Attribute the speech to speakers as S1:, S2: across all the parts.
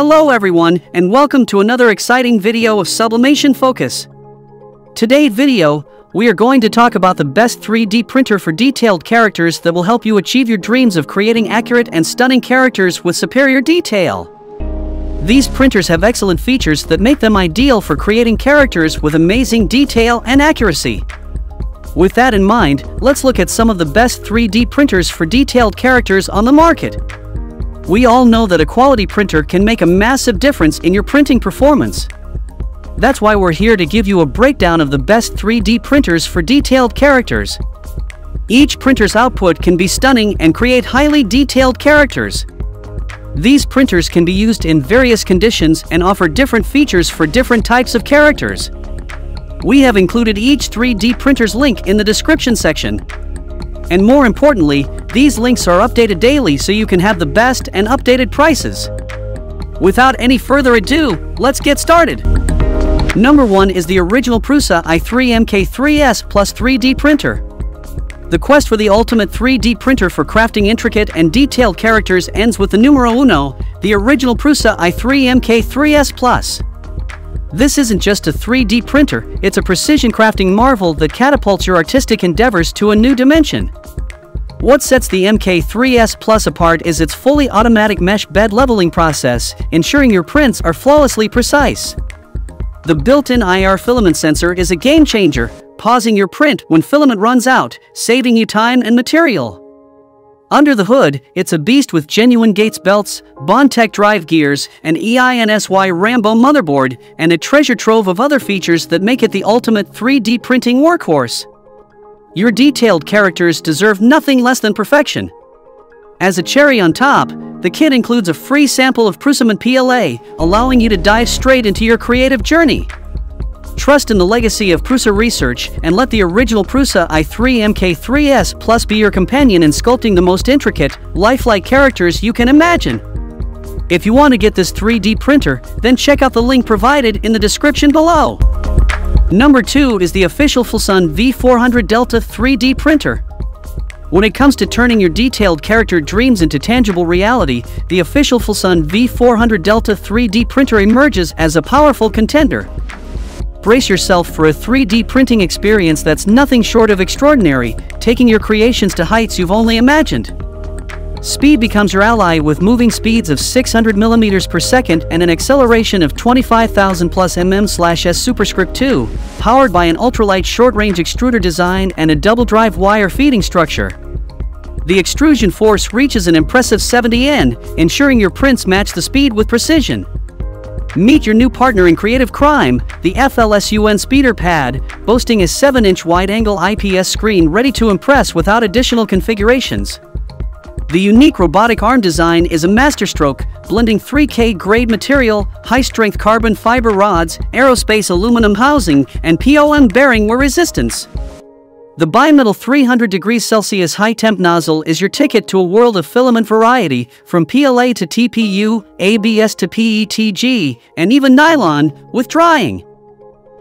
S1: Hello everyone, and welcome to another exciting video of Sublimation Focus. Today's video, we are going to talk about the best 3D printer for detailed characters that will help you achieve your dreams of creating accurate and stunning characters with superior detail. These printers have excellent features that make them ideal for creating characters with amazing detail and accuracy. With that in mind, let's look at some of the best 3D printers for detailed characters on the market. We all know that a quality printer can make a massive difference in your printing performance. That's why we're here to give you a breakdown of the best 3D printers for detailed characters. Each printer's output can be stunning and create highly detailed characters. These printers can be used in various conditions and offer different features for different types of characters. We have included each 3D printer's link in the description section. And more importantly, these links are updated daily so you can have the best and updated prices. Without any further ado, let's get started. Number 1 is the original Prusa i3 MK3S Plus 3D printer. The quest for the ultimate 3D printer for crafting intricate and detailed characters ends with the numero uno, the original Prusa i3 MK3S Plus. This isn't just a 3D printer, it's a precision crafting marvel that catapults your artistic endeavors to a new dimension. What sets the MK3S Plus apart is its fully automatic mesh bed leveling process, ensuring your prints are flawlessly precise. The built-in IR filament sensor is a game changer, pausing your print when filament runs out, saving you time and material. Under the hood, it's a beast with genuine Gates belts, Bondtech drive gears, an EINSY Rambo motherboard, and a treasure trove of other features that make it the ultimate 3D printing workhorse. Your detailed characters deserve nothing less than perfection. As a cherry on top, the kit includes a free sample of Prusa PLA, allowing you to dive straight into your creative journey. Trust in the legacy of Prusa research and let the original Prusa i3 MK3S Plus be your companion in sculpting the most intricate, lifelike characters you can imagine. If you want to get this 3D printer, then check out the link provided in the description below. Number 2 is the official Filsun V400 Delta 3D printer. When it comes to turning your detailed character dreams into tangible reality, the official Filsun V400 Delta 3D printer emerges as a powerful contender. Brace yourself for a 3D printing experience that's nothing short of extraordinary, taking your creations to heights you've only imagined. Speed becomes your ally with moving speeds of 600 mm per second and an acceleration of 25,000 plus mm/s superscript 2, powered by an ultralight short-range extruder design and a double-drive wire feeding structure. The extrusion force reaches an impressive 70 N, ensuring your prints match the speed with precision. Meet your new partner in creative crime, the FLSUN Speeder Pad, boasting a 7-inch wide-angle IPS screen ready to impress without additional configurations. The unique robotic arm design is a masterstroke, blending 3K grade material, high-strength carbon fiber rods, aerospace aluminum housing, and POM bearing wear resistance. The bimetal 300 degrees Celsius high-temp nozzle is your ticket to a world of filament variety, from PLA to TPU, ABS to PETG, and even nylon, with drying.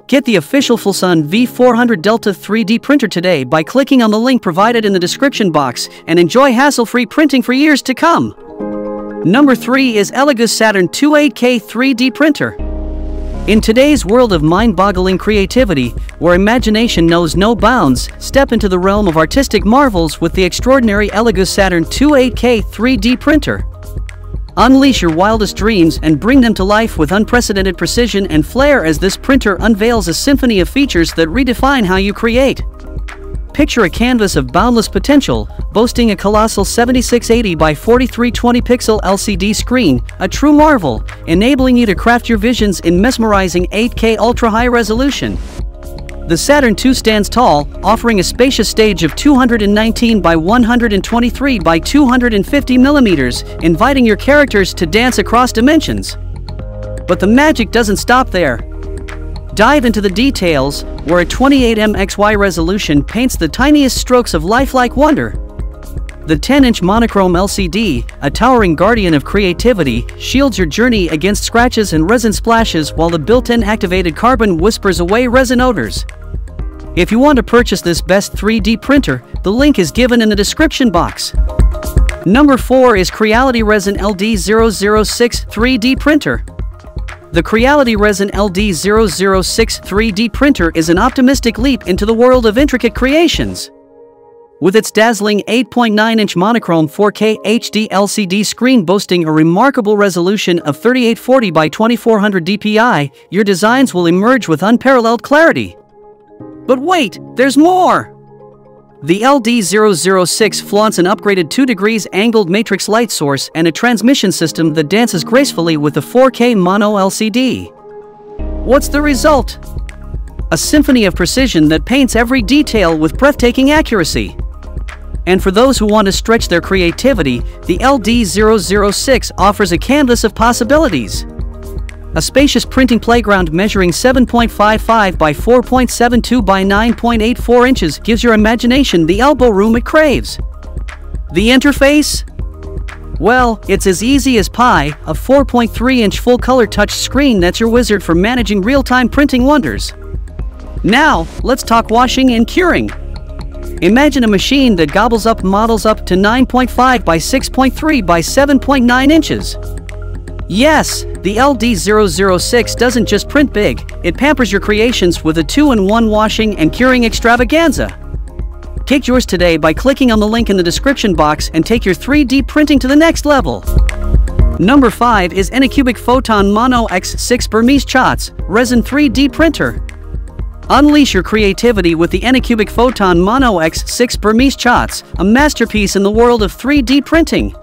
S1: Get the official Filsun V400 Delta 3D printer today by clicking on the link provided in the description box and enjoy hassle-free printing for years to come. Number 3 is Elegus Saturn 28K 3D printer. In today's world of mind-boggling creativity, where imagination knows no bounds, step into the realm of artistic marvels with the extraordinary Elegus Saturn 28K 3D printer. Unleash your wildest dreams and bring them to life with unprecedented precision and flair as this printer unveils a symphony of features that redefine how you create. Picture a canvas of boundless potential, boasting a colossal 7680 by 4320 pixel LCD screen, a true marvel, enabling you to craft your visions in mesmerizing 8K ultra-high resolution. The Saturn II stands tall, offering a spacious stage of 219 by 123 by 250 millimeters, inviting your characters to dance across dimensions. But the magic doesn't stop there. Dive into the details, where a 28 XY resolution paints the tiniest strokes of lifelike wonder. The 10-inch monochrome LCD, a towering guardian of creativity, shields your journey against scratches and resin splashes while the built-in activated carbon whispers away resin odors. If you want to purchase this best 3D printer, the link is given in the description box. Number 4 is Creality Resin LD006 3D Printer. The Creality Resin LD006 3D Printer is an optimistic leap into the world of intricate creations. With its dazzling 8.9-inch monochrome 4K HD LCD screen boasting a remarkable resolution of 3840 by 2400 dpi, your designs will emerge with unparalleled clarity. But wait, there's more! The LD006 flaunts an upgraded 2 degrees angled matrix light source and a transmission system that dances gracefully with the 4K mono LCD. What's the result? A symphony of precision that paints every detail with breathtaking accuracy. And for those who want to stretch their creativity, the LD006 offers a canvas of possibilities. A spacious printing playground measuring 7.55 by 4.72 by 9.84 inches gives your imagination the elbow room it craves. The interface? Well, it's as easy as pie, a 4.3-inch full-color touch screen that's your wizard for managing real-time printing wonders. Now, let's talk washing and curing. Imagine a machine that gobbles up models up to 9.5 by 6.3 by 7.9 inches. Yes, the LD006 doesn't just print big, it pampers your creations with a 2-in-1 washing and curing extravaganza. Take yours today by clicking on the link in the description box and take your 3D printing to the next level. Number 5 is Anycubic Photon Mono X6 Burmese Chots Resin 3D Printer. Unleash your creativity with the Anycubic Photon Mono X6 Burmese Chots, a masterpiece in the world of 3D printing.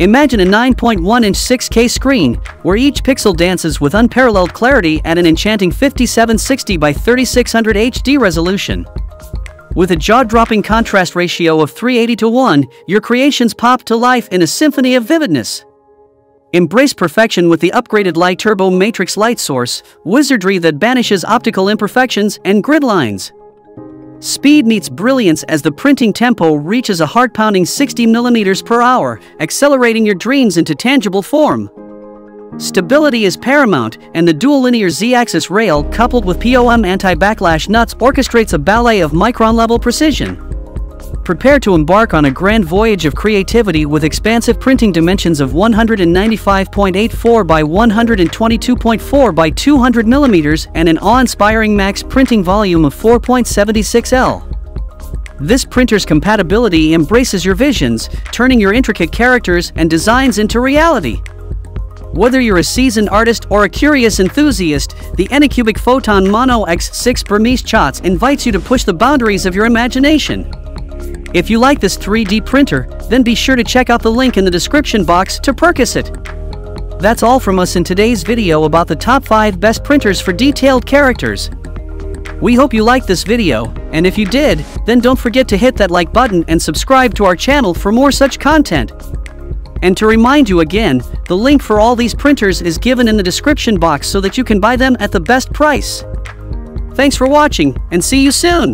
S1: Imagine a 9.1-inch 6K screen, where each pixel dances with unparalleled clarity at an enchanting 5760 by 3600 HD resolution. With a jaw-dropping contrast ratio of 380:1, your creations pop to life in a symphony of vividness. Embrace perfection with the upgraded Light Turbo Matrix light source, wizardry that banishes optical imperfections and grid lines. Speed meets brilliance as the printing tempo reaches a heart-pounding 60 mm/hour, accelerating your dreams into tangible form. Stability is paramount, and the dual linear Z-axis rail coupled with POM anti-backlash nuts orchestrates a ballet of micron-level precision. Prepare to embark on a grand voyage of creativity with expansive printing dimensions of 195.84 by 122.4 by 200 mm and an awe-inspiring max printing volume of 4.76 L. This printer's compatibility embraces your visions, turning your intricate characters and designs into reality. Whether you're a seasoned artist or a curious enthusiast, the Anycubic Photon Mono X6 Burmese Chots invites you to push the boundaries of your imagination. If you like this 3D printer, then be sure to check out the link in the description box to purchase it. That's all from us in today's video about the top 5 best printers for detailed characters. We hope you liked this video, and if you did, then don't forget to hit that like button and subscribe to our channel for more such content. And to remind you again, the link for all these printers is given in the description box so that you can buy them at the best price. Thanks for watching, and see you soon!